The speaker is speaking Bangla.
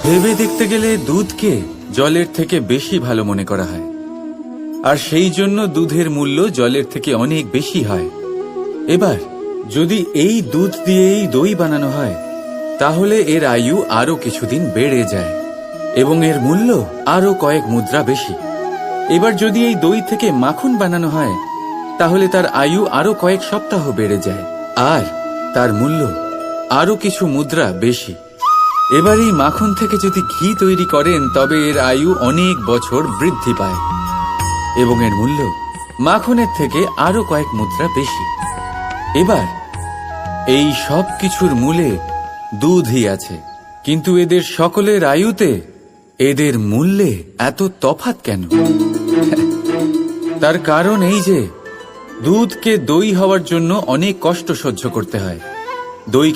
ভেবে দেখতে গেলে দুধকে জলের থেকে বেশি ভালো মনে করা হয়, আর সেই জন্য দুধের মূল্য জলের থেকে অনেক বেশি হয়। এবার যদি এই দুধ দিয়েই দই বানানো হয়, তাহলে এর আয়ু আরো কিছুদিন বেড়ে যায় এবং এর মূল্য আরো কয়েক মুদ্রা বেশি। এবার যদি এই দই থেকে মাখন বানানো হয়, তাহলে তার আয়ু আরো কয়েক সপ্তাহ বেড়ে যায় আর তার মূল্য আরো কিছু মুদ্রা বেশি। এবার এই মাখন থেকে যদি ঘি তৈরি করেন, তবে এর আয়ু অনেক বছর বৃদ্ধি পায় এবং এর মূল্য মাখনের থেকে আরো কয়েক মুদ্রা বেশি। এবার এই সব কিছুর মূলে দুধই আছে, কিন্তু এদের সকলের আয়ুতে এদের মূল্যে এত তফাৎ কেন? তার কারণ এই যে দুধকে দই হওয়ার জন্য অনেক কষ্ট সহ্য করতে হয়। দই